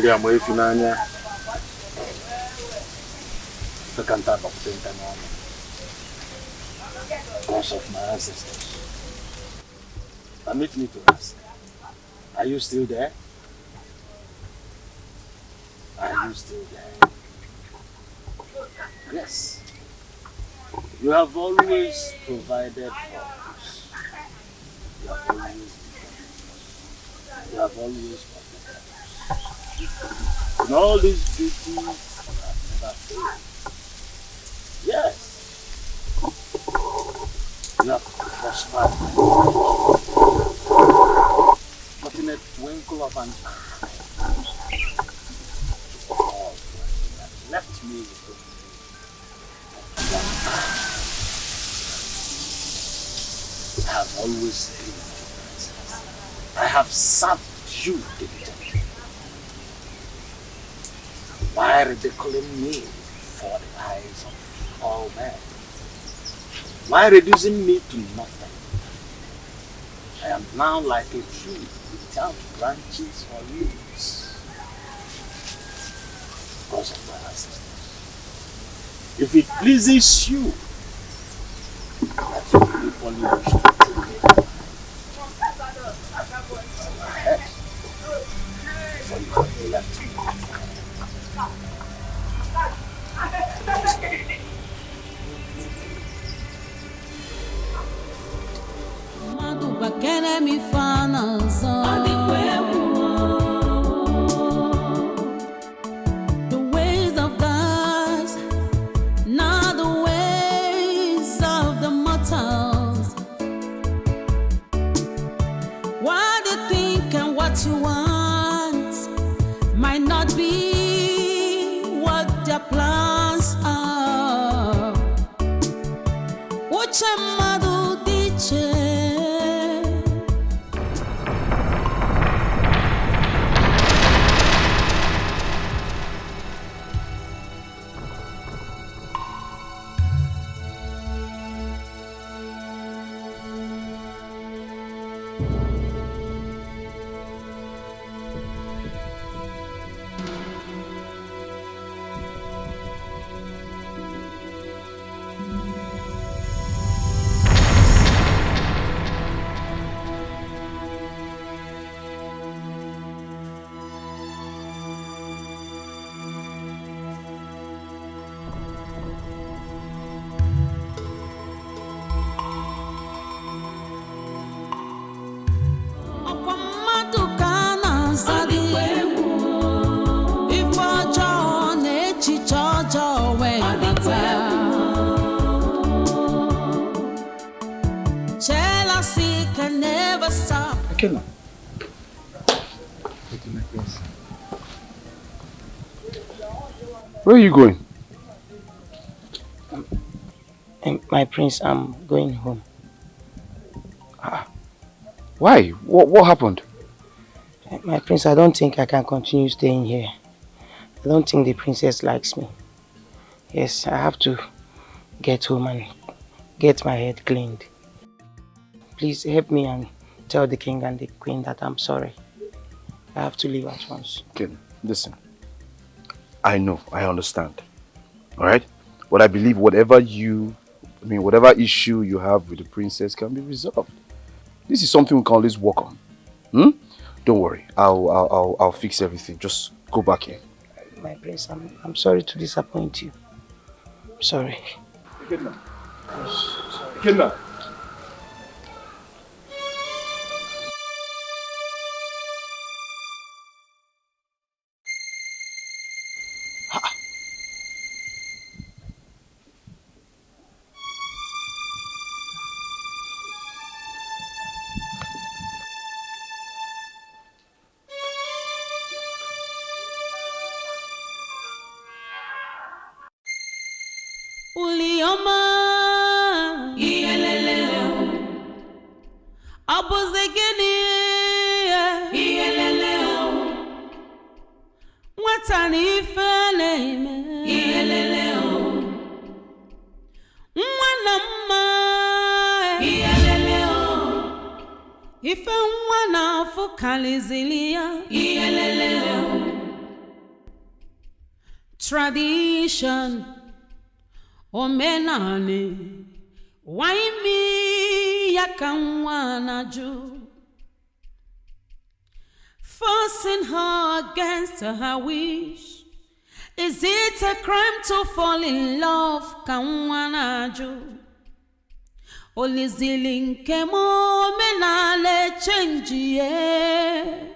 Miriam, if you know, the cantar of the because of my ancestors. Permit me to ask, are you still there? Are you still there? Yes. You have always provided for us. You have always protected us. In all these duties, you have never failed. Yes. You have prospered. But in a twinkle of an eye, oh, you have left me with the I have always been your princess. I have served you diligently. Why ridiculing me before the eyes of all men? Why reducing me to nothing? I am now like a tree without branches or leaves because of my ancestors. If it pleases you, that you equally wish to take me ahead, for you have left me. The ways of God, not the ways of the mortals. What you think and what you want might not be what their plans are. Uche madu diche. Jealousy can never stop. Kenna. Where are you going? My prince, I'm going home. Why? What happened? My prince, I don't think I can continue staying here. I don't think the princess likes me. Yes, I have to get home and get my head cleaned. Please help me and tell the king and the queen that I'm sorry. I have to leave at once. Okay, listen. I know, I understand. Alright? But I believe whatever issue you have with the princess can be resolved. This is something we can always work on. Don't worry, I'll fix everything. Just go back here. My prince, I'm sorry to disappoint you. I'm sorry. Good night. Good night. Tradition, omenani, why me yakanwanaju? Forcing her against her wish. Is it a crime to fall in love? Kanwanaju. Only zilling kemo menale change ye.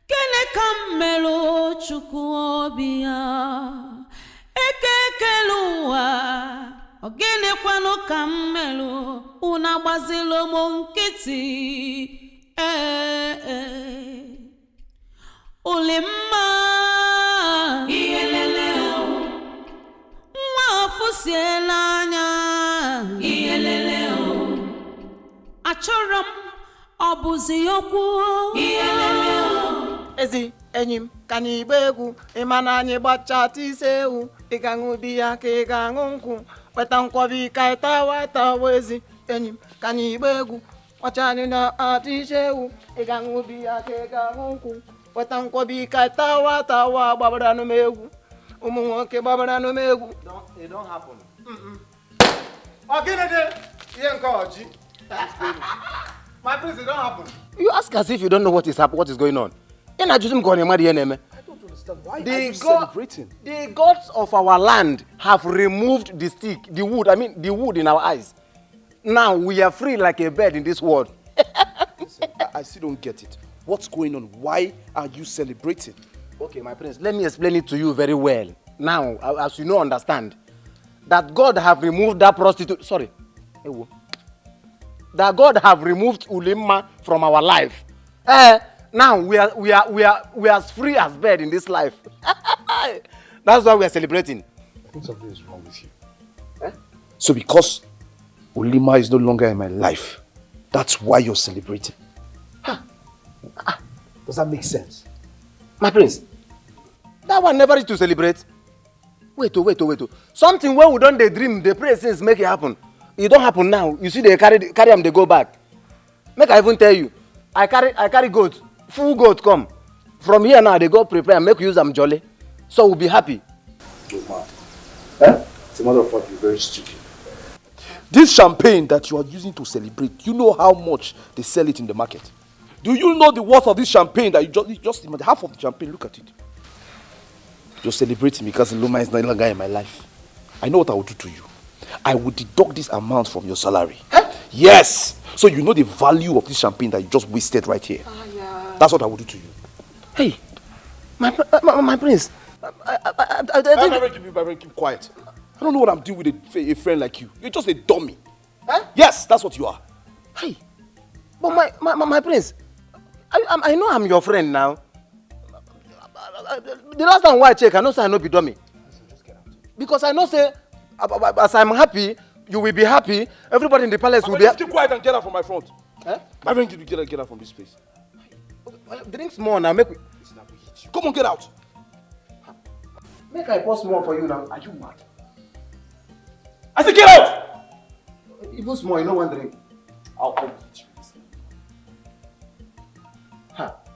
Kene kamelo chukuobia. Ekekelua. Ogene kwano kamelo. Unabazilo monketi. Ulimma iyeleleo mwafusielanya iyeleleo achoram obuzi yokwu iyeleleo ezi enyim kani igba imana anyị gbachata ise ewu ịgaṅụ bi ya ka ịgaṅụ nkwụ weta nkwobi ka ịtawa ezi enyim kani igba wacha anyị na ise ewu ịgaṅụ bi ya ka ịgaṅụ nkwụ weta nkwobi ka tawa gbabara n'egwu ụmụ nwoke gbabara n'egwu. It don't happen. My prince, it don't happen. You ask as if you don't know what is going on. I don't understand. Why are you celebrating? The gods of our land have removed the stick, the wood in our eyes. Now we are free like a bird in this world. Listen, I still don't get it. What's going on? Why are you celebrating? Okay, my prince, let me explain it to you very well. Now, as you understand, that God have removed that prostitute. Sorry. That God have removed Ulimma from our life. Now we are as free as bird in this life. That's why we are celebrating. I think something is wrong with you. So because Ulimma is no longer in my life, that's why you're celebrating. Does that make sense? My prince, that one never is to celebrate. Wait. Something where we don't dream, the pray since make it happen. It don't happen now. You see they carry them, they go back. Make I even tell you, I carry goat, full goat come. From here now they go prepare and make use them jolly. So we'll be happy. Good man. As a matter of fact, you're very stupid. This champagne that you are using to celebrate, you know how much they sell it in the market? Do you know the worth of this champagne that you just half of the champagne? Look at it. You're celebrating because Luma is no longer in my life. I know what I will do to you. I will deduct this amount from your salary. Yes. So you know the value of this champagne that you just wasted right here. Yeah. That's what I will do to you. Hey, my prince. Keep quiet. I don't know what I'm doing with a friend like you. You're just a dummy. Yes, that's what you are. Hey, but my prince. I know I'm your friend now. The last time I check, I know say I no be dummy. Just get out. Because I know say, as I'm happy, you will be happy. Everybody in the palace will be happy. Just keep quiet and get out from my front. My friend, you get out from this place. Drink more now. Make we. Come on, get out. Make I pour more for you now. Are you mad? I said get out. Even small, you know one drink. I'll hit you.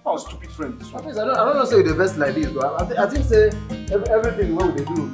How stupid friend this one. I don't know say you the best like this, but I think say everything what they do.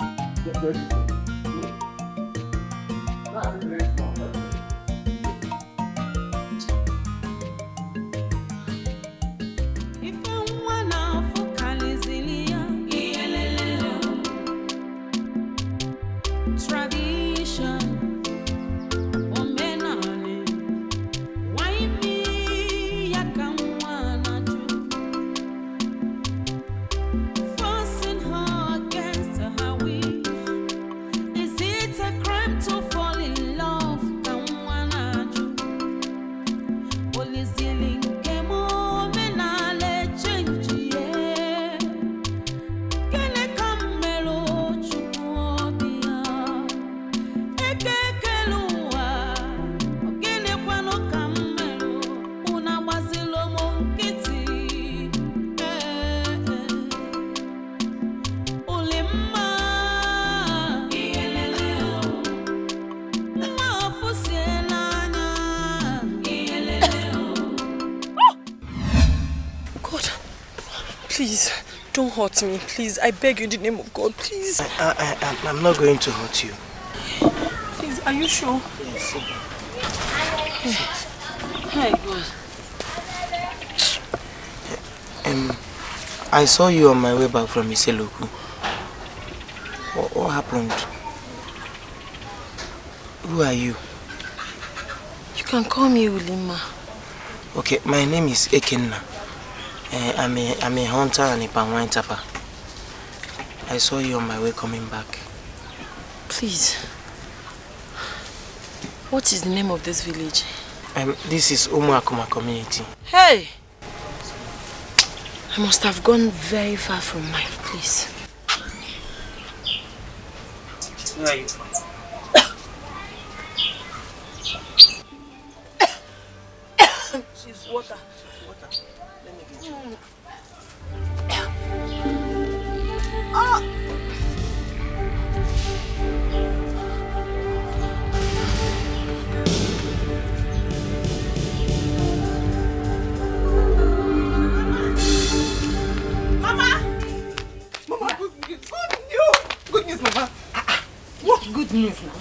Don't hurt me, please. I beg you in the name of God, please. I'm not going to hurt you. Please, are you sure? Yes. Hey, God. I saw you on my way back from Iseloku. What happened? Who are you? You can call me Ulima. Okay, my name is Ekenna. I'm a hunter and a palm wine tapper. I saw you on my way coming back. Please. What is the name of this village? This is Umuakuma community. Hey! I must have gone very far from my place. Where are you from? She's water. Let me get you. Mama, good news, Mama. What good news now?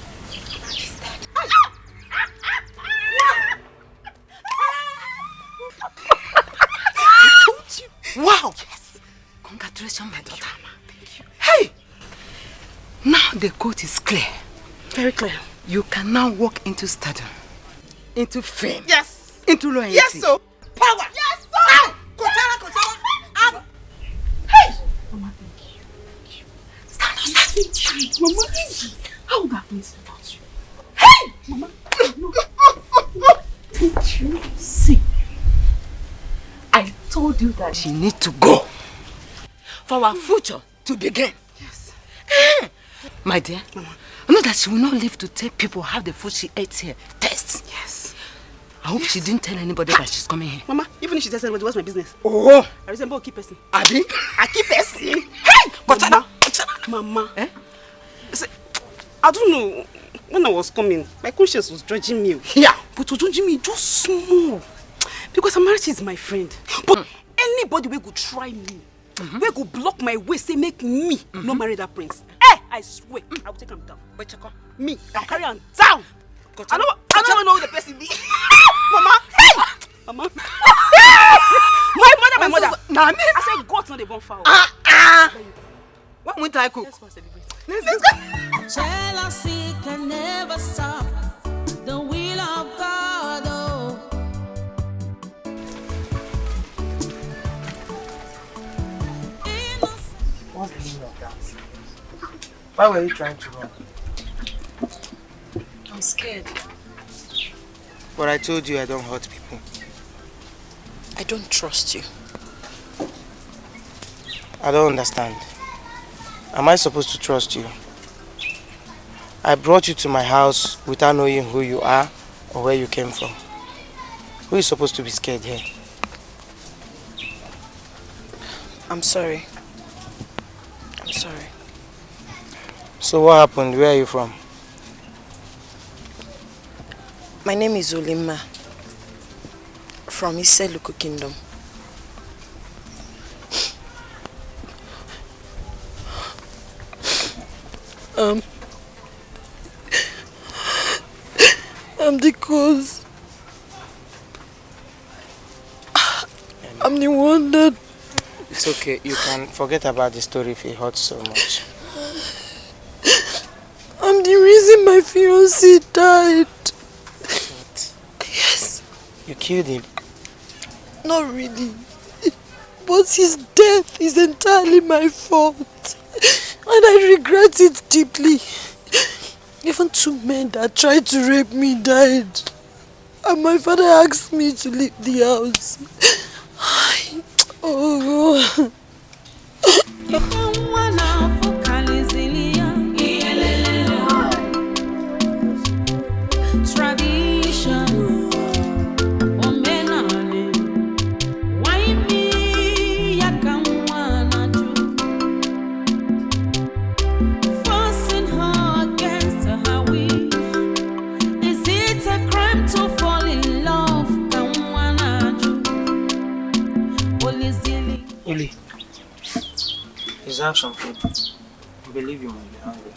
Wow! Yes! Congratulations, my daughter. Thank you. Hey! Now the coast is clear. Very clear. You can now walk into stardom. Into fame. Yes! Into loyalty. Yes, so. Power! Yes, so. Kotara! Hey! Mama, thank you. Stand up, Mama, how would that place without you? Hey! Mama, no. Thank you. See. I told you that she needs to go for our future to begin. Yes. My dear, Mama, know that she will not live to tell people how the food she ate here tastes. Yes. I hope she didn't tell anybody that she's coming here. Mama, even if she tells anybody, what's my business? Oh! I resemble a key person. Abi? A key person? Hey! Mama. Mama. Eh? See, I don't know. When I was coming, my conscience was judging me. Yeah. But was judging me just small. Because Amarachi is my friend. But anybody will go try me. We go block my way, say make me no marry that prince. Eh, I swear, I will take him down. But check on. Me, I'll carry him down. I don't know who the person be. Mama, hey! Mama. my mother. Nah, me. I said, God's not a bonfire. What won't I cook? Let's go celebrate. Let's go. Jealousy can never stop the will of God. Oh. What's the meaning of that? Why were you trying to run? I'm scared. But I told you I don't hurt people. I don't trust you. I don't understand. Am I supposed to trust you? I brought you to my house without knowing who you are or where you came from. Who is supposed to be scared here? I'm sorry. I'm sorry. So what happened? Where are you from? My name is Ulima. From Iseluku Kingdom. I'm the cause. I'm the one that... It's okay. You can forget about the story if it hurts so much. I'm the reason my fiancé died. What? Yes. You killed him? Not really. But his death is entirely my fault. And I regret it deeply. Even 2 men that tried to rape me died. And my father asked me to leave the house. Oh. Uli, have some food. I believe you might be hungry.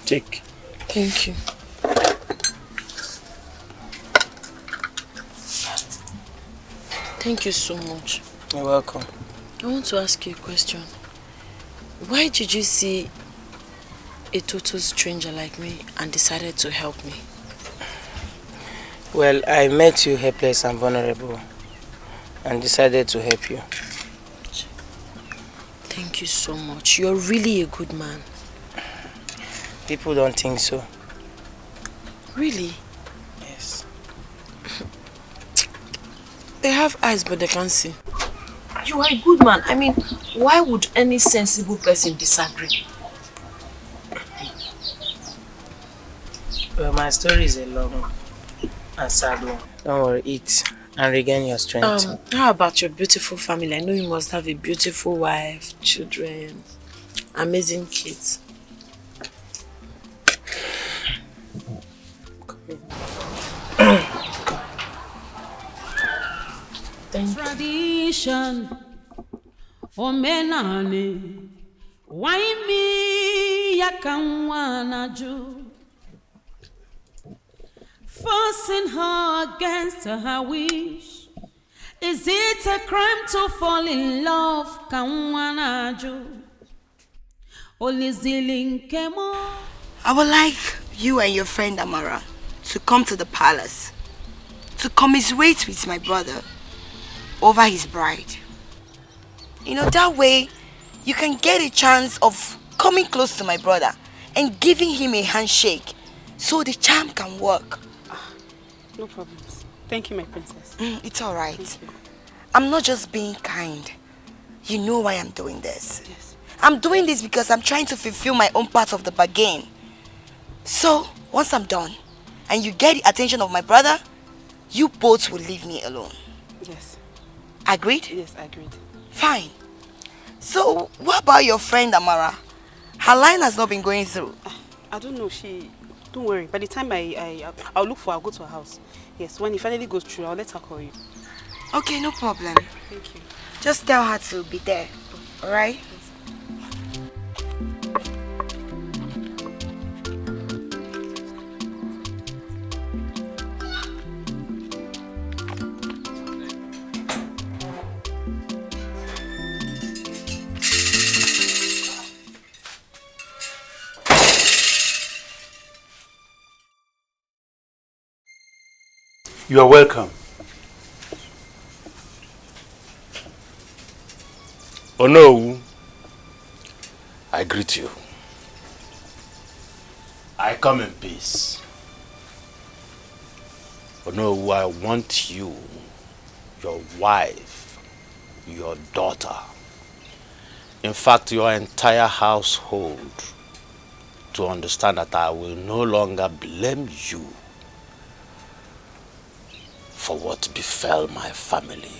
Take. Thank you. Thank you so much. You're welcome. I want to ask you a question. Why did you see a total stranger like me and decided to help me? Well, I met you helpless and vulnerable and decided to help you. Thank you so much. You're really a good man. People don't think so. Really? Yes. They have eyes but they can't see. You are a good man. I mean, why would any sensible person disagree? Well, my story is a long and sad one. Don't worry, eat and regain your strength. How about your beautiful family? I know you must have a beautiful wife, children, amazing kids. Tradition, omenani, why me yakanwanaju, forcing her against her wish. Is it a crime to fall in love? Kanwanaju, only zilling kemo. I would like you and your friend Amara to come to the palace to commiserate with my brother over his bride. You know, that way you can get a chance of coming close to my brother and giving him a handshake so the charm can work. No problems. Thank you, my princess. It's alright. I'm not just being kind. You know why I'm doing this. Yes. I'm doing this because I'm trying to fulfill my own part of the bargain. So, once I'm done and you get the attention of my brother, you both will leave me alone. Yes. Agreed? Yes, I agreed. Fine. So, what about your friend Amara? Her line has not been going through. I don't know. Don't worry. By the time I'll look for her, I'll go to her house. Yes, when it finally goes through, I'll let her call you. Okay, no problem. Thank you. Just tell her to be there. Alright? You are welcome. Oh no, I greet you. I come in peace. Oh no, I want you, your wife, your daughter, in fact your entire household, to understand that I will no longer blame you for what befell my family.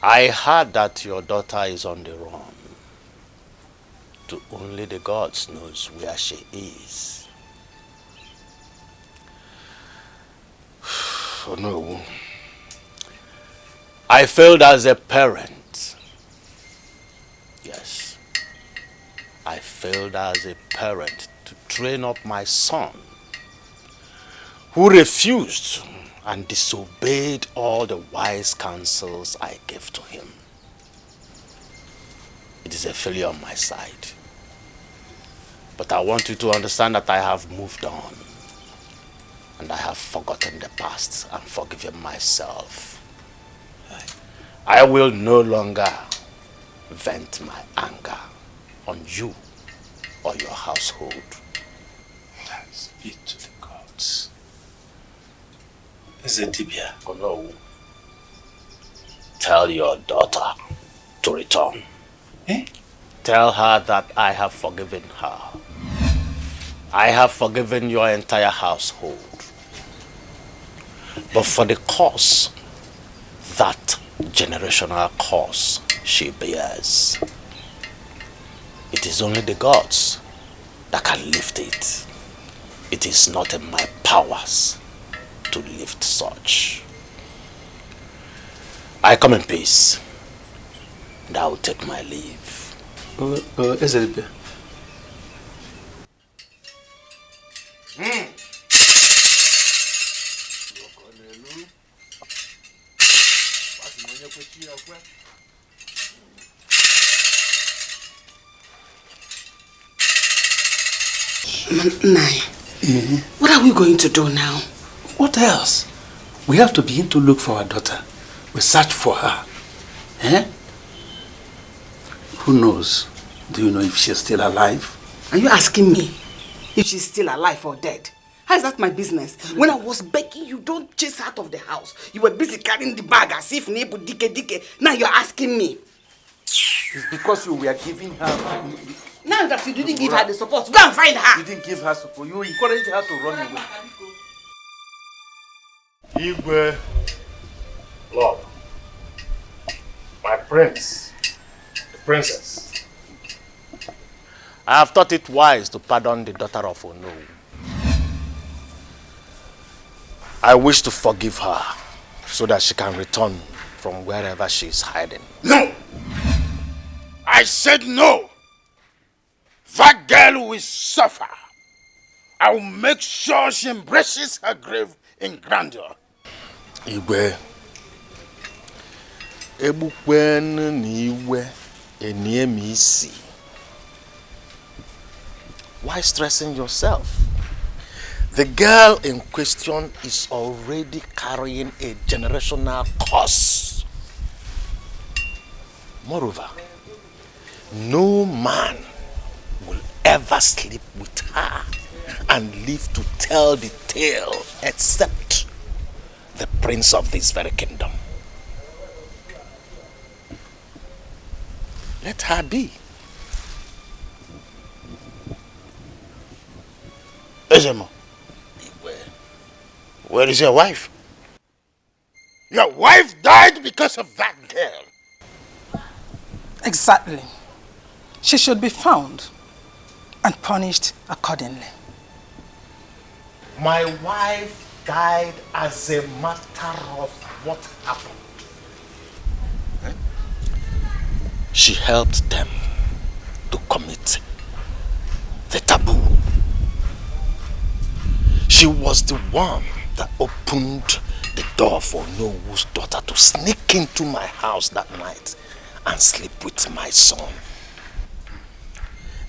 I heard that your daughter is on the run. To only the gods knows where she is. Oh no. I failed as a parent. Yes. I failed as a parent to train up my son, who refused and disobeyed all the wise counsels I gave to him. It is a failure on my side. But I want you to understand that I have moved on. And I have forgotten the past and forgiven myself. I will no longer vent my anger on you or your household. Speak to the gods. Is it Dibia? Oh no. Tell your daughter to return. Eh? Tell her that I have forgiven her. I have forgiven your entire household. But for the cause that generational curse she bears. It is only the gods that can lift it. It is not in my powers to lift such. I come in peace, and I will take my leave. Ezelibe. What are we going to do now? What else? We have to begin to look for our daughter. We search for her. Eh? Who knows? Do you know if she's still alive? Are you asking me if she's still alive or dead? How is that my business? When I was begging you, don't chase her out of the house. You were busy carrying the bag as if neighbor dike. Now you're asking me. It's because you were giving her... Now that you didn't give her the support, go and find her. You didn't give her support. You encouraged her to run away. Igwe, Lord, my prince, the princess. I have thought it wise to pardon the daughter of Ono. I wish to forgive her so that she can return from wherever she is hiding. No! I said no! That girl will suffer. I will make sure she embraces her grave in grandeur. Igwe, ebukwenu niwe eniemi isi. Why stressing yourself? The girl in question is already carrying a generational curse. Moreover, no man will ever sleep with her and live to tell the tale except the prince of this very kingdom. Let her be. Ezemo, where is your wife? Your wife died because of that girl. Exactly. She should be found and punished accordingly. My wife died as a matter of what happened. She helped them to commit the taboo. She was the one that opened the door for Nowo's daughter to sneak into my house that night and sleep with my son.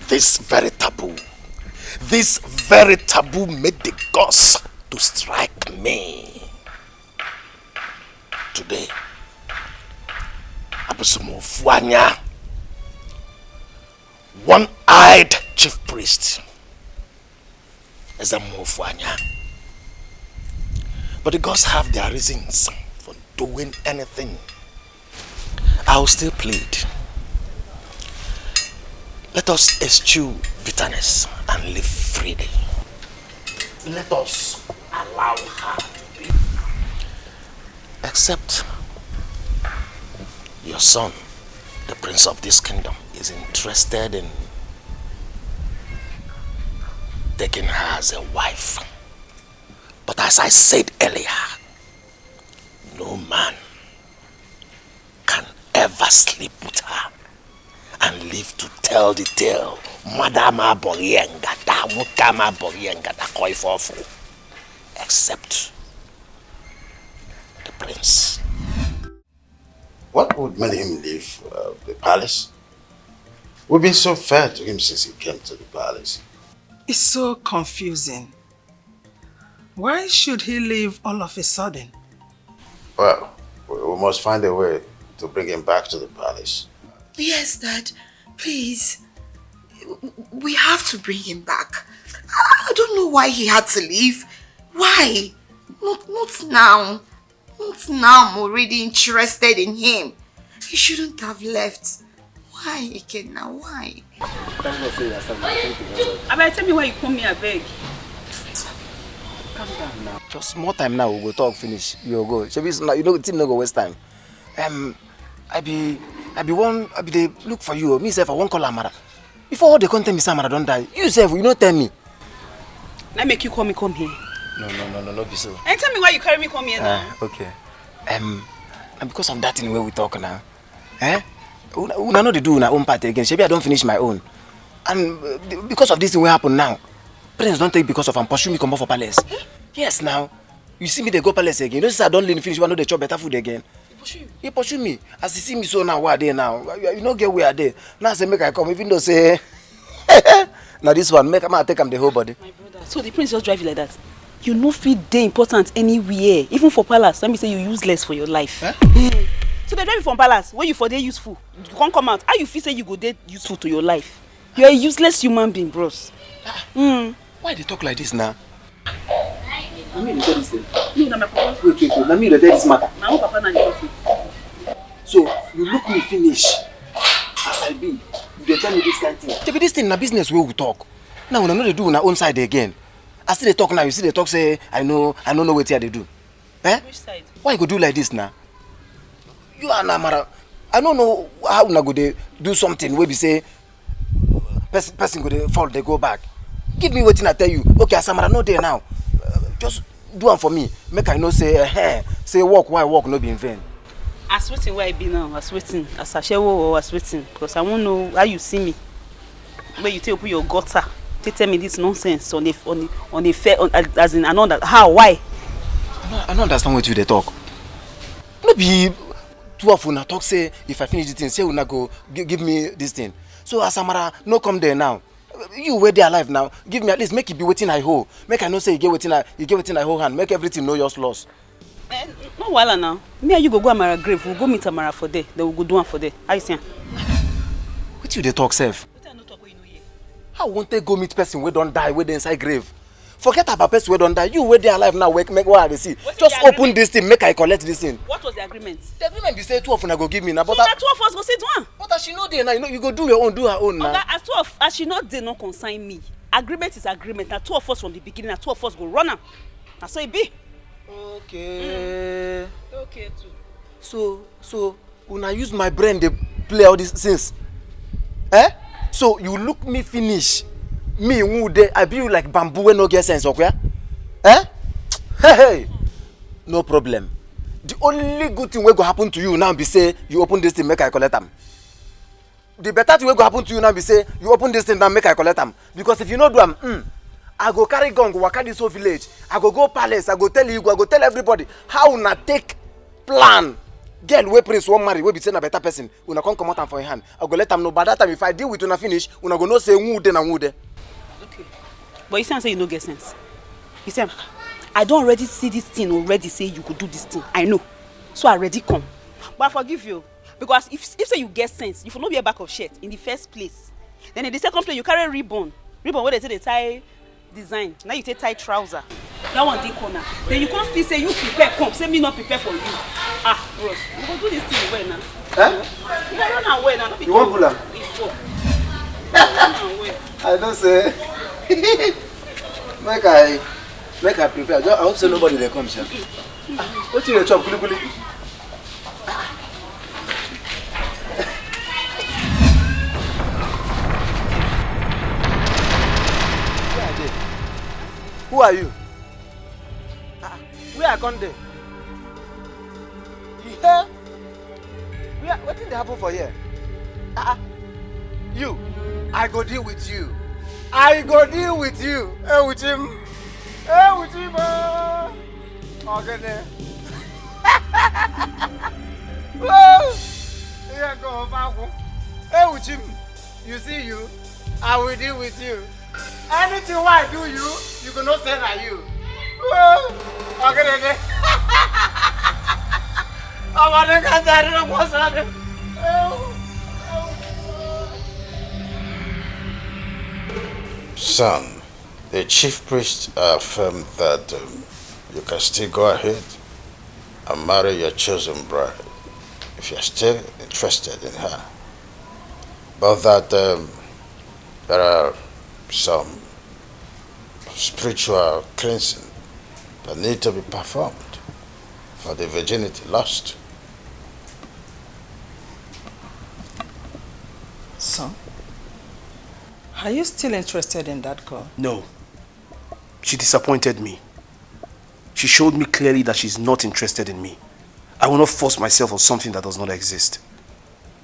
This very taboo made the gods to strike me. Today, Abusumo Fuanya, one-eyed chief priest, is a Fuanya. But the gods have their reasons for doing anything. I will still plead. Let us eschew bitterness and live freely. Let us allow her to be. Except your son, the prince of this kingdom, is interested in taking her as a wife. But as I said earlier, no man can ever sleep with her and live to tell the tale. Madama Boriengata, Mukama Boriengata, Koifofu. Except the prince. What would make him leave the palace? We've been so fair to him since he came to the palace. It's so confusing. Why should he leave all of a sudden? Well, we must find a way to bring him back to the palace. Yes, Dad. Please. We have to bring him back. I don't know why he had to leave. Why? Not now. Not now. I'm already interested in him. He shouldn't have left. Why again now? Why? Abeg, tell me why you come here, abeg. Calm down now. Just more time now, we'll go talk finish. You'll go. You know the team no go waste time. I be they look for you. Me self, I won't call Amara. Before all the content me say Amara don't die. You self, you don't tell me. Let make you call me come here. No, be so. And tell me why you carry me come here now. Okay. And because of that thing where we talk now, una know they do una own part again. Maybe I don't finish my own. And because of this thing will happen now. Parents don't take because of pursue me come for palace. Yes, now. You see me they go palace again. You know, I don't learn finish, but know they chop better food again. He pursue me. As you see me so now, where they now? You know get where they. Now say make I come, even though say now this one, make I take him the whole body. My brother. So the prince just drive you like that. You no fit dey important anywhere. Even for palace. Let me say you useless for your life. So they drive you from palace where you for dey useful. You can't come out. How you feel say you go dey useful to your life? You're a useless human being, bros. Why they talk like this now? Let me tell this thing. No, na my papa. Wait. Let me tell this matter. My own papa na dey talk. So you look me finish as I be. You tell me this kind of thing. Take this thing na business where we talk. Now when I know they do on our own side again. I see they talk now. You see they talk say I don't know what they do. Which side? Why you go do like this now? You and Amara. I don't know how una go they do something where we say person go they fall they go back. Give me what I tell you. Okay, as Amara no there now. Just do one for me. Make I know say say walk why walk no be in vain. As waiting where I be now, as waiting, as a shewo or as waiting, because I won't know how you see me. Where you take open your gutter, they tell me this nonsense on the fair, as in I know that how why. I don't understand what you they talk. Maybe two of una talk say if I finish this thing, say una go give me this thing. So as Amara no come there now. You were there alive now. Give me at least make it be waiting I hold. Make I know say you get waiting I hold hand. Make everything know yours loss. No wala now. Me and you go Amara grave. We'll go meet Amara for there. Then we'll go do one for there. How you see? What you they talk self? What I no talk what you know here. How won't they go meet person we don't die, we they inside grave? Forget about person we don't die. You were there alive now. Make what they see. Just open this thing. Make I collect this thing. What was the agreement? The agreement be say two of una go give me now. So that two of us go sit one. But as she know there now, you know you go do your own, do her own now. Okay, as she not there, no consign me. Agreement is agreement. Now two of us from the beginning. Now two of us go run am. Now so it be. Okay. Okay too. So una use my brain to play all these things. So you look me finish. Me who dey I be like bamboo when no get sense, okay? Hey. No problem. The only good thing will go happen to you now be say you open this thing make I collect them. The better thing will go happen to you now be say you open this thing now make I collect them. Because if you not do them, I go carry gun go waka this whole village. I go palace. I go tell you. I go tell everybody how una take plan. Girl wey prince won't marry. We be saying a better person. Una come out and for your hand. I go let them know. By that time, if I deal with una finish, una go no say who dey na who dey. Okay. But you say you no get sense. You say I don't already see this thing already. Say you could do this thing. I know. So I already come. But I forgive you because if say you get sense, you will not be a back of shirt in the first place. Then in the second place you carry ribbon. Ribbon where they say they tie design. Now you take tight trouser. That one dey corner. Then you can't still say you prepare come. Say me not prepare for you. Bros, you go do this thing well now. You run away now. You want pull am? Run away. I don't say. Make I prepare. I hope say nobody dey come, sir. What you dey chop? Kuli kuli. Who are you? Where I come there? Here? What did happen for here? You. I go deal with you. I go deal with you. With him. With him. Okay there. Here go back. With him. You see you. I will deal with you. Anything I do you cannot say that you. Okay there. I'm gonna get that. Son, the chief priest affirmed that you can still go ahead and marry your chosen bride if you're still interested in her. But that there are some spiritual cleansing that need to be performed for the virginity lost. Son, are you still interested in that girl? No. She disappointed me. She showed me clearly that she's not interested in me. I will not force myself on something that does not exist.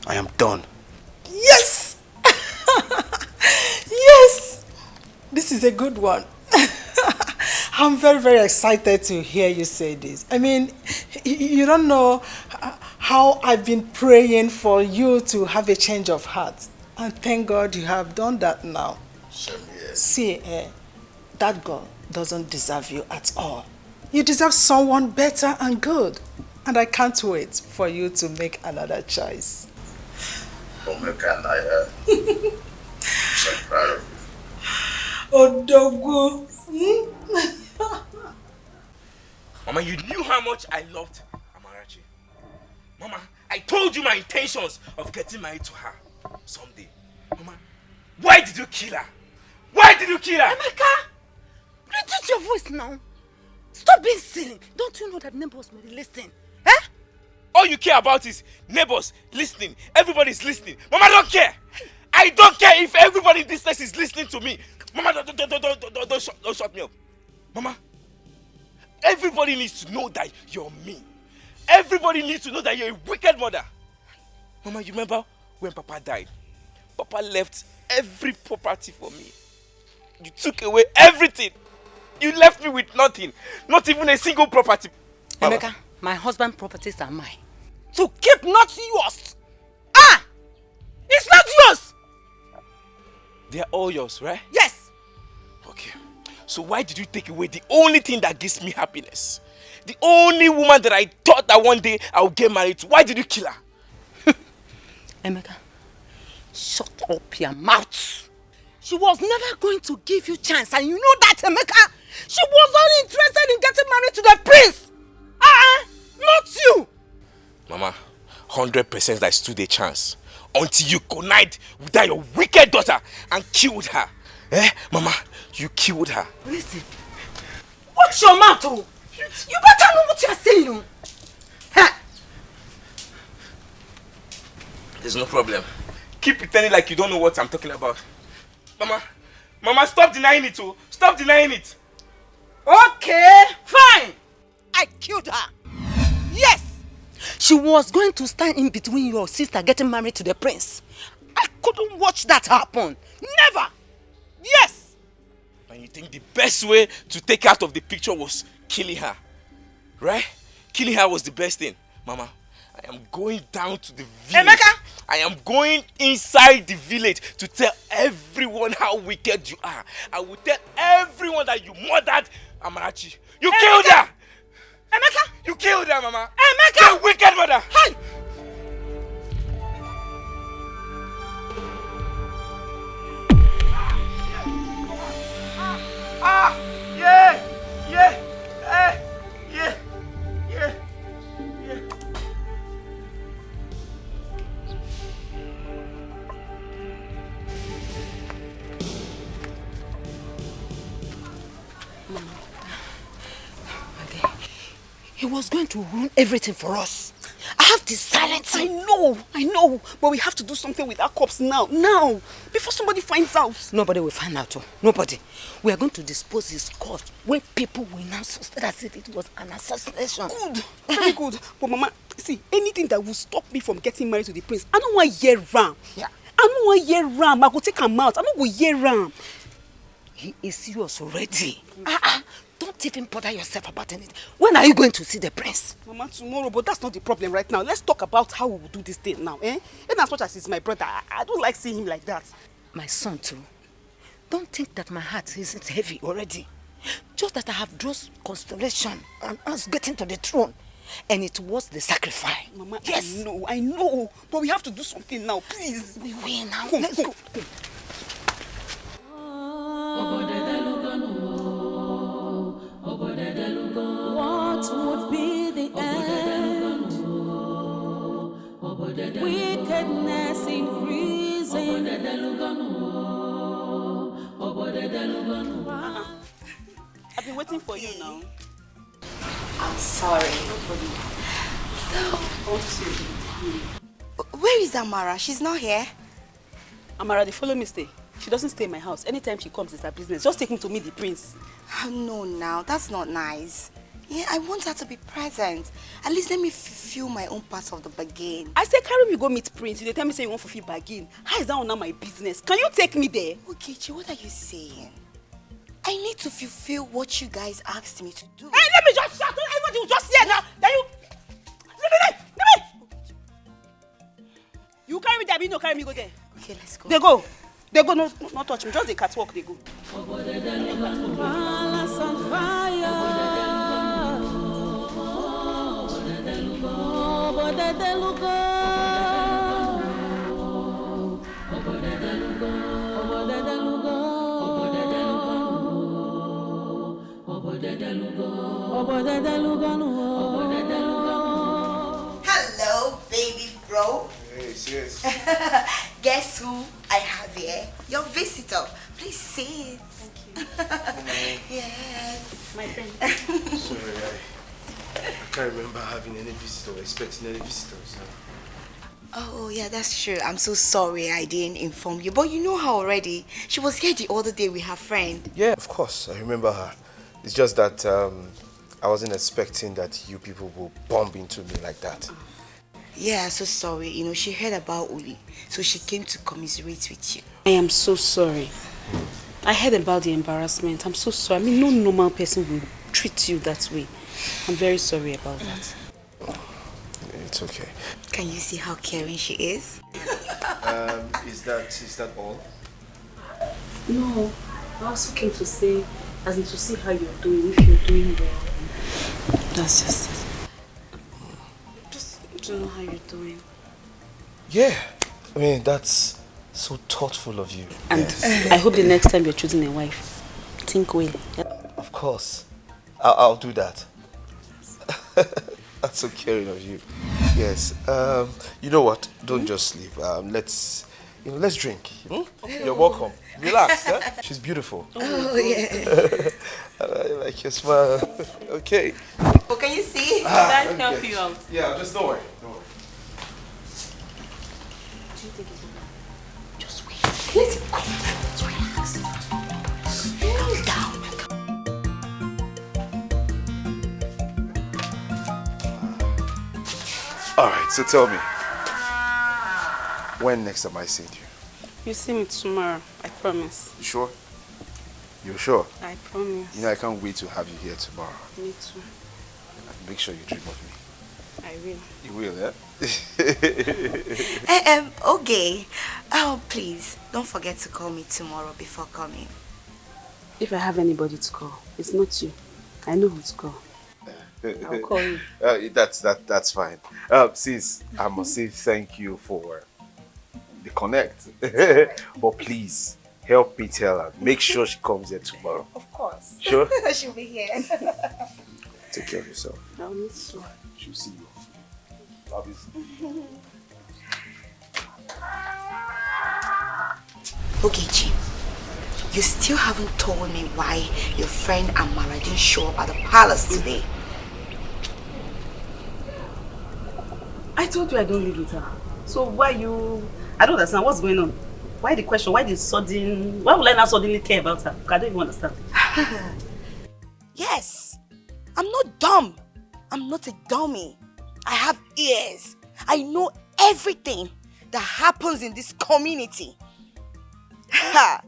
I am done. Yes! Yes! This is a good one. I'm very, very excited to hear you say this. I mean, you don't know how I've been praying for you to have a change of heart. And thank God you have done that now. Same here. See, that girl doesn't deserve you at all. You deserve someone better and good. And I can't wait for you to make another choice. Omeka and I I'm so proud of you. Odogu. Mama, you knew how much I loved Amarachi. Mama, I told you my intentions of getting married to her someday. Mama, why did you kill her? Why did you kill her? Emeka, reduce your voice now. Stop being silly. Don't you know that neighbors may listen? Eh? All you care about is neighbors listening. Everybody's listening. Mama, I don't care. I don't care if everybody in this place is listening to me. Mama, don't shut me up. Mama, everybody needs to know that you're mean. Everybody needs to know that you're a wicked mother. Mama, you remember when Papa died? Papa left every property for me. You took away everything. You left me with nothing. Not even a single property. Mama. Emeka, my husband's properties are mine. To keep, not yours. Ah! It's not yours! They're all yours, right? Yes! Okay. So why did you take away the only thing that gives me happiness? The only woman that I thought that one day I would get married to. Why did you kill her? Emeka, shut up your mouth. She was never going to give you chance, and you know that, Emeka. She was only interested in getting married to the prince. Not you. Mama, 100% that stood a chance. Until you connived with that your wicked daughter and killed her. Eh? Mama, you killed her. Listen. Watch your mouth, oh. You better know what you are saying, oh. Huh? There's no problem. Keep pretending like you don't know what I'm talking about. Mama, stop denying it, oh. Stop denying it. Okay, fine. I killed her. Yes. She was going to stand in between your sister getting married to the prince. I couldn't watch that happen. Never. Yes. And you think the best way to take her out of the picture was killing her, right? Killing her was the best thing. Mama, I am going down to the village. Emeka! I am going inside the village to tell everyone how wicked you are. I will tell everyone that you murdered Amarachi. You killed her! Emeka! You killed her, Mama! Emeka! You wicked mother! Hey! He was going to ruin everything for us. I have to silence him. I know. But we have to do something with our corpse now. Now. Before somebody finds out. Nobody will find out. Oh. Nobody. We are going to dispose his corpse where people will now suspect as if it was an assassination. Good. Very good. But Mama, see, anything that will stop me from getting married to the prince, I don't want to hear ram. Yeah. I don't want to hear ram. I go take him out. I don't go hear ram. He is serious already. Don't even bother yourself about anything. When are you going to see the prince? Mama, tomorrow, but that's not the problem right now. Let's talk about how we will do this thing now, eh? And as much as he's my brother, I don't like seeing him like that. My son too. Don't think that my heart isn't heavy already. Just that I have drawn constellation on us getting to the throne. And it was the sacrifice. Mama, yes. I know. But we have to do something now, please. We will now. Let's go. What would be the end? Wickedness increasing. I've been waiting for you now. I'm sorry. So, where is Amara? She's not here. Amara, they follow me stay. She doesn't stay in my house. Anytime she comes, it's her business. Just take me to meet the prince. Oh, no, now. That's not nice. Yeah, I want her to be present. At least let me fulfill my own part of the bargain. I say, carry me go meet prince. They tell me say you want to fulfill bargain. How is that not my business? Can you take me there? Okay, Chi, what are you saying? I need to fulfill what you guys asked me to do. Hey, let me just shut up. Everybody will just hear now. Then you... Let me. You carry me there, but you don't carry me go there. Okay, let's go. They go. They go, no touch me. Just the catwalk, they go. Palace on fire. Hello, baby bro. Hey, sis. Guess who I have here? Your visitor. Please sit. Yes. My friend. Sorry, I can't remember having any visitor, expecting any visitors. Oh, yeah, that's true. I'm so sorry I didn't inform you. But you know her already. She was here the other day with her friend. Yeah, of course, I remember her. It's just that I wasn't expecting that you people will bump into me like that. Yeah, so sorry. You know, she heard about Uli, so she came to commiserate with you. I am so sorry. I heard about the embarrassment. I'm so sorry. I mean, no normal person will treat you that way. I'm very sorry about that. It's okay. Can you see how caring she is? Is that all? No, I also came to say, as in to see how you're doing, if you're doing well. That's just it. Just to know how you're doing. Yeah, I mean, that's so thoughtful of you. And yes. I hope the next time you're choosing a wife, think well. Yep. Of course, I'll do that. That's so caring of you. Yes. You know what? Don't just leave. Let's drink. You're welcome. Relax. Huh? She's beautiful. Oh yeah. I like your smile. Okay. Oh, can you see? Can I help you out? Yeah, just don't worry. Don't worry. Do you think it's okay? Just wait. Let him come. Relax. Calm down. Alright, so tell me. When next am I seeing you? You see me tomorrow, I promise. You sure? You're sure? I promise. You know, I can't wait to have you here tomorrow. Me too. Make sure you dream of me. I will. You will, yeah? Okay. Oh, please, don't forget to call me tomorrow before coming. If I have anybody to call, it's not you. I know who to call. I'll call you. That's fine. Sis, I must say thank you for the connect. But please, help me tell her. Make sure she comes here tomorrow. Of course. Sure? She'll be here. Take care of yourself. I'll miss you. She'll see you. Obviously. Okay, Chi. You still haven't told me why your friend Amara didn't show up at the palace today. I told you I don't live with her. So why you... I don't understand. What's going on? Why the question? Why the sudden... Why would I not suddenly care about her? I don't even understand. Yes. I'm not dumb. I'm not a dummy. I have ears. I know everything that happens in this community. I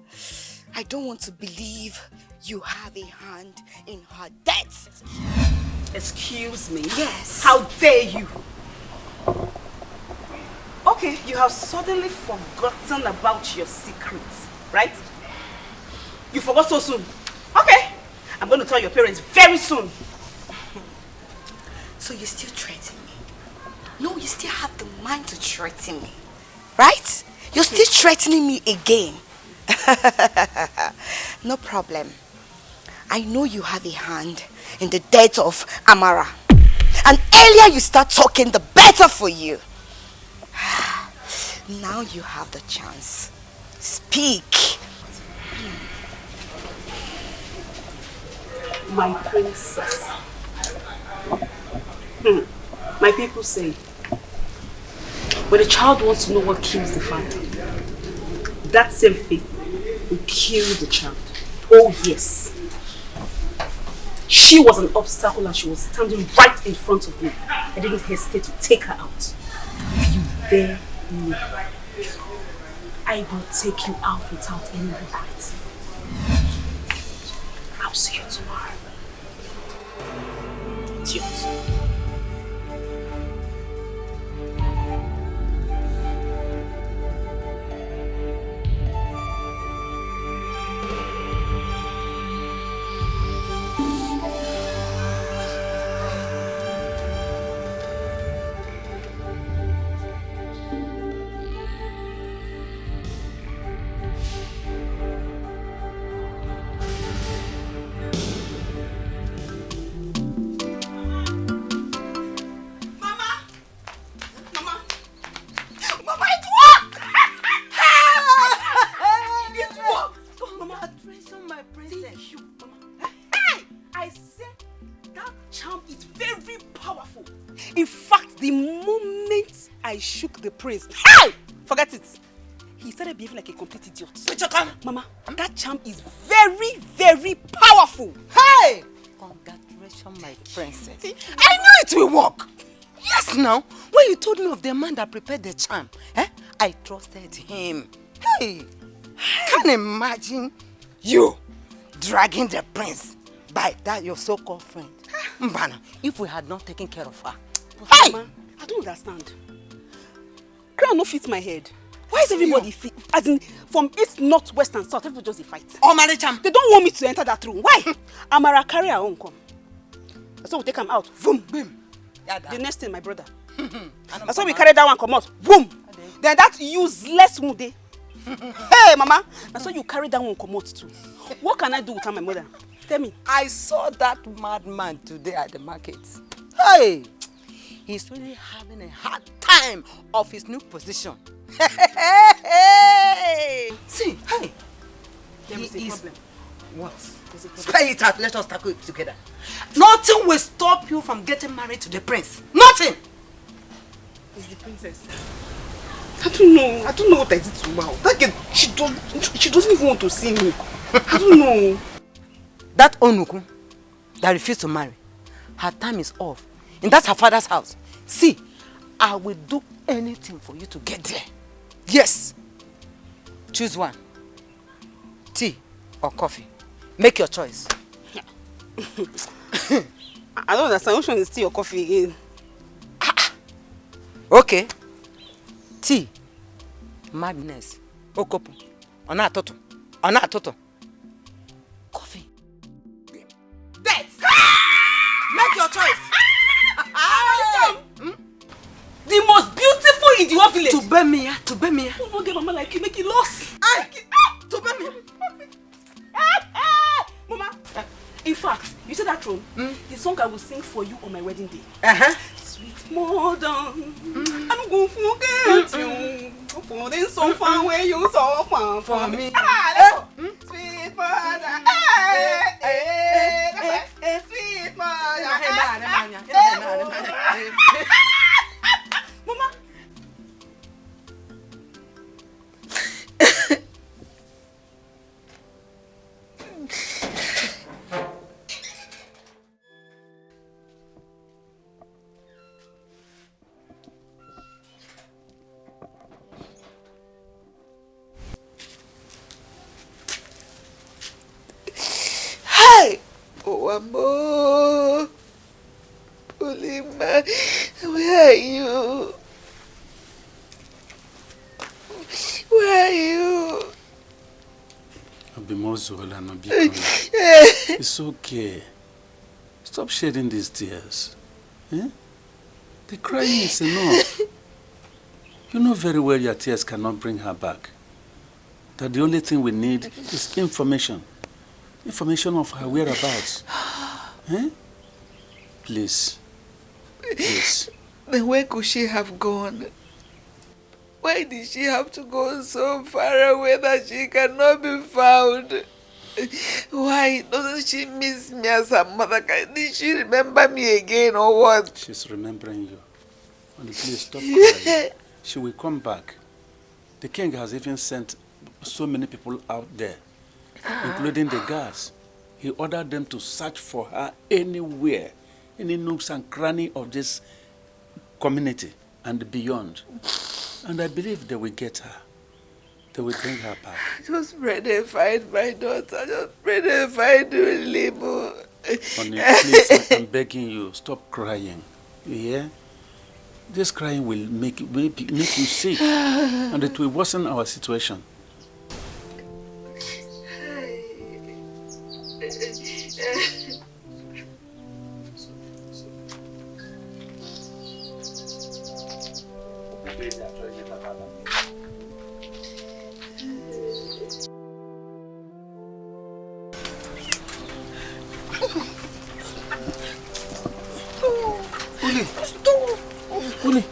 don't want to believe you have a hand in her death. Excuse me? Yes. How dare you? Okay, you have suddenly forgotten about your secrets, right? You forgot so soon. Okay, I'm going to tell your parents very soon. So you still threaten me? No, you still have the mind to threaten me, right? You're still threatening me again. No problem. I know you have a hand in the death of Amara. And earlier you start talking, the better for you. Now you have the chance. Speak. My princess. My people say, when a child wants to know what kills the father, that same faith will carry the child. Oh yes. She was an obstacle and she was standing right in front of me. I didn't hesitate to take her out. You dare me. I will take you out without any regret. I'll see you tomorrow. Cheers. I shook the prince. Hey! Forget it. He started behaving like a complete idiot. Mama, that charm is very, very powerful. Hey! Congratulations, my princess. I knew it will work. Yes, now. When you told me of the man that prepared the charm, I trusted him. Hey! Can't imagine you dragging the prince by that your so-called friend. Mbana, if we had not taken care of her. Hey! Mama, I don't understand. Crown no fits my head. Why is everybody fit? As in, from east, north, west, and south, everybody just fight. Oh, Maricham. They don't want me to enter that room. Why? Amara carry her own come. So we take him out. Boom. Boom. The next thing, my brother. That's why we carry that one come out. Boom. Then that useless one day. Hey, Mama. That's why you carry that one come out too. What can I do without my mother? Tell me. I saw that madman today at the market. Hey! He's really having a hard time of his new position. See, hey. There is a problem. What? Spare it out. Let us tackle it together. Nothing will stop you from getting married to the prince. Nothing. It's the princess. I don't know. I don't know what I did to her. That girl, she doesn't even want to see me. I don't know. That Onuku that refused to marry, her time is off. And that's her father's house. See, I will do anything for you to get there. Yes. Choose one. Tea or coffee. Make your choice. I don't understand. Which one is tea or coffee again? Okay. Tea. Madness. Okopu. Ona toto. Ona toto. Coffee. Death. Make your choice. The most beautiful in the whole village. To Bemia, to Bemia. You won't get mama like you, make it lost. To Bemia. Mama, in fact, you see that throne? The song I will sing for you on my wedding day. Sweet mother, I'm going to forget you. For this so far where you so far for me. Sweet mother, sweet mother. Mama. Hi! Oh, Amo! Pulima, where are you? Where are you? Abimozola, no be crying. It's okay. Stop shedding these tears. Eh? The crying is enough. You know very well your tears cannot bring her back. That the only thing we need is information. Information of her whereabouts. Eh? Please. Please. Then where could she have gone? Why did she have to go so far away that she cannot be found? Why doesn't she miss me as her mother? Did she remember me again or what? She's remembering you. Only please stop crying. She will come back. The king has even sent so many people out there, including the guards. He ordered them to search for her anywhere, any nooks and cranny of this community and beyond. And I believe they will get her. They will bring her back. Just pray they find my daughter. Just pray they find Libo. Honey, please, I'm begging you, stop crying. You hear? This crying will make you sick, and it will worsen our situation.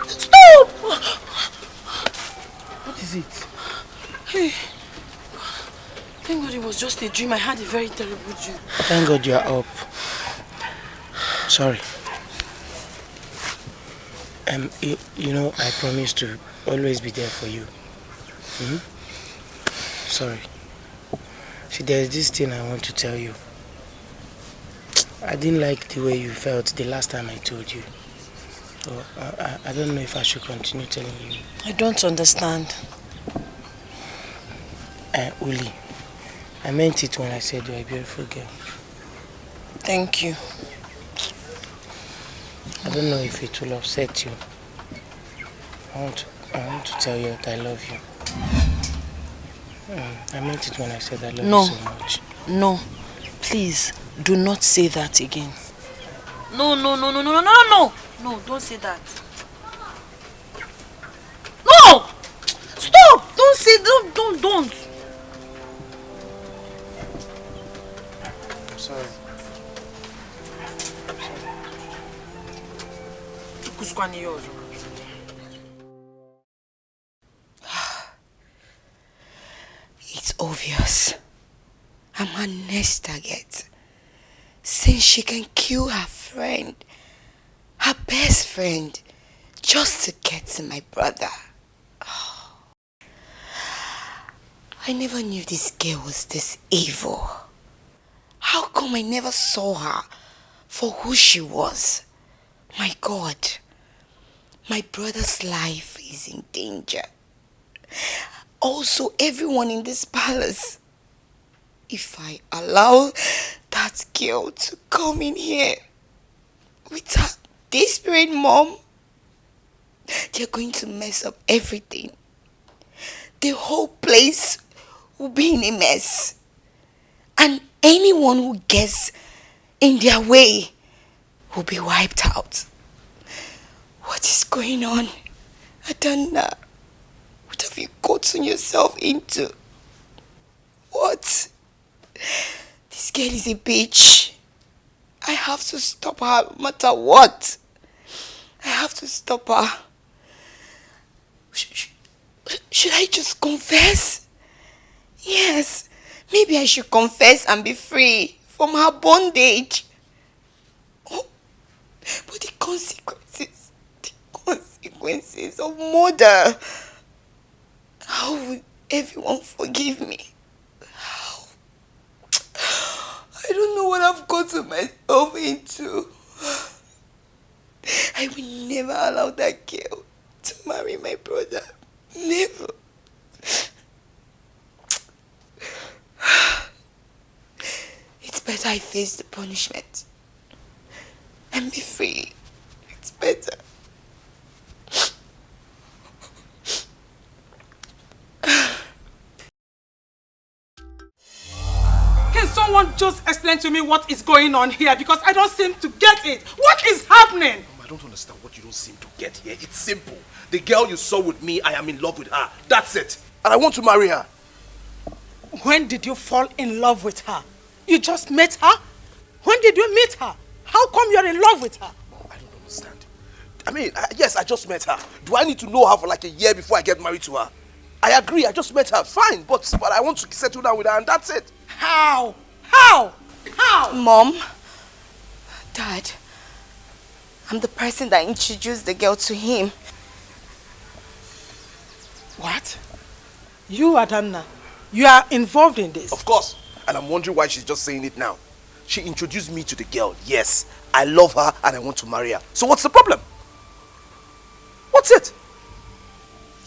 Stop! What is it? Hey, thank God it was just a dream. I had a very terrible dream. Thank God you are up. Sorry. You know, I promised to always be there for you. Sorry. See, there's this thing I want to tell you. I didn't like the way you felt the last time I told you. So I don't know if I should continue telling you. I don't understand. Uli, I meant it when I said you're a beautiful girl. Thank you. I don't know if it will upset you. I want to tell you that I love you. I meant it when I said I love you so much. No, please do not say that again. No, don't say that. No! Stop! Don't say, don't. I'm sorry. It's obvious. I'm her next target. Since she can kill her friend, her best friend, just to get to my brother. Oh. I never knew this girl was this evil. How come I never saw her for who she was? My God, my brother's life is in danger. Also, everyone in this palace. If I allow that girl to come in here with her desperate mom, they're going to mess up everything. The whole place will be in a mess. And anyone who gets in their way will be wiped out. What is going on? Adana, what have you gotten yourself into? What? This girl is a bitch. I have to stop her no matter what. I have to stop her. Should I just confess? Yes, maybe I should confess and be free from her bondage. Oh, but the consequences of murder. How will everyone forgive me? How? I don't know what I've gotten myself into. I will never allow that girl to marry my brother. Never. It's better I face the punishment and be free. It's better. Can someone just explain to me what is going on here? Because I don't seem to get it. What is happening? I don't understand what you don't seem to get here. It's simple. The girl you saw with me, I am in love with her. That's it. And I want to marry her. When did you fall in love with her? You just met her? When did you meet her? How come you're in love with her? Oh, I don't understand. I mean, yes, I just met her. Do I need to know her for like a year before I get married to her? I agree, I just met her. Fine, but I want to settle down with her and that's it. How? How? How? Mom, Dad, I'm the person that introduced the girl to him. What? You, Adamna? You are involved in this? Of course. And I'm wondering why she's just saying it now. She introduced me to the girl. Yes, I love her and I want to marry her. So what's the problem? What's it?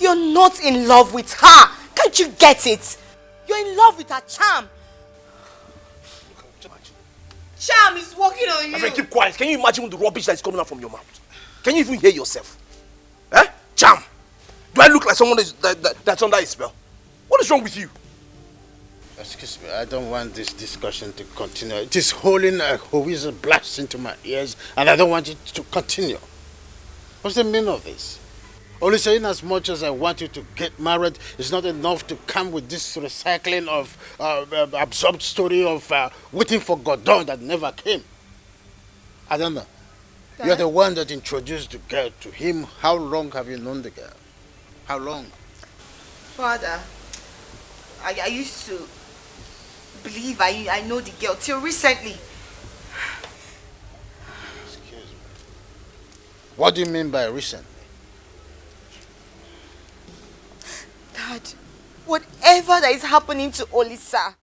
You're not in love with her. Can't you get it? You're in love with her charm. Charm is working on you. My friend, keep quiet. Can you imagine the rubbish that is coming out from your mouth? Can you even hear yourself? Eh? Charm. Do I look like someone that's under a spell? What is wrong with you? Excuse me, I don't want this discussion to continue. It is holding a whistle blast into my ears and I don't want it to continue. What's the meaning of this? Only saying as much as I want you to get married is not enough to come with this recycling of absurd story of waiting for Godot that never came. I don't know. Dad? You're the one that introduced the girl to him. How long have you known the girl? How long? Father, I used to believe I know the girl till recently. Excuse me. What do you mean by recently? Dad, whatever that is happening to Olisa,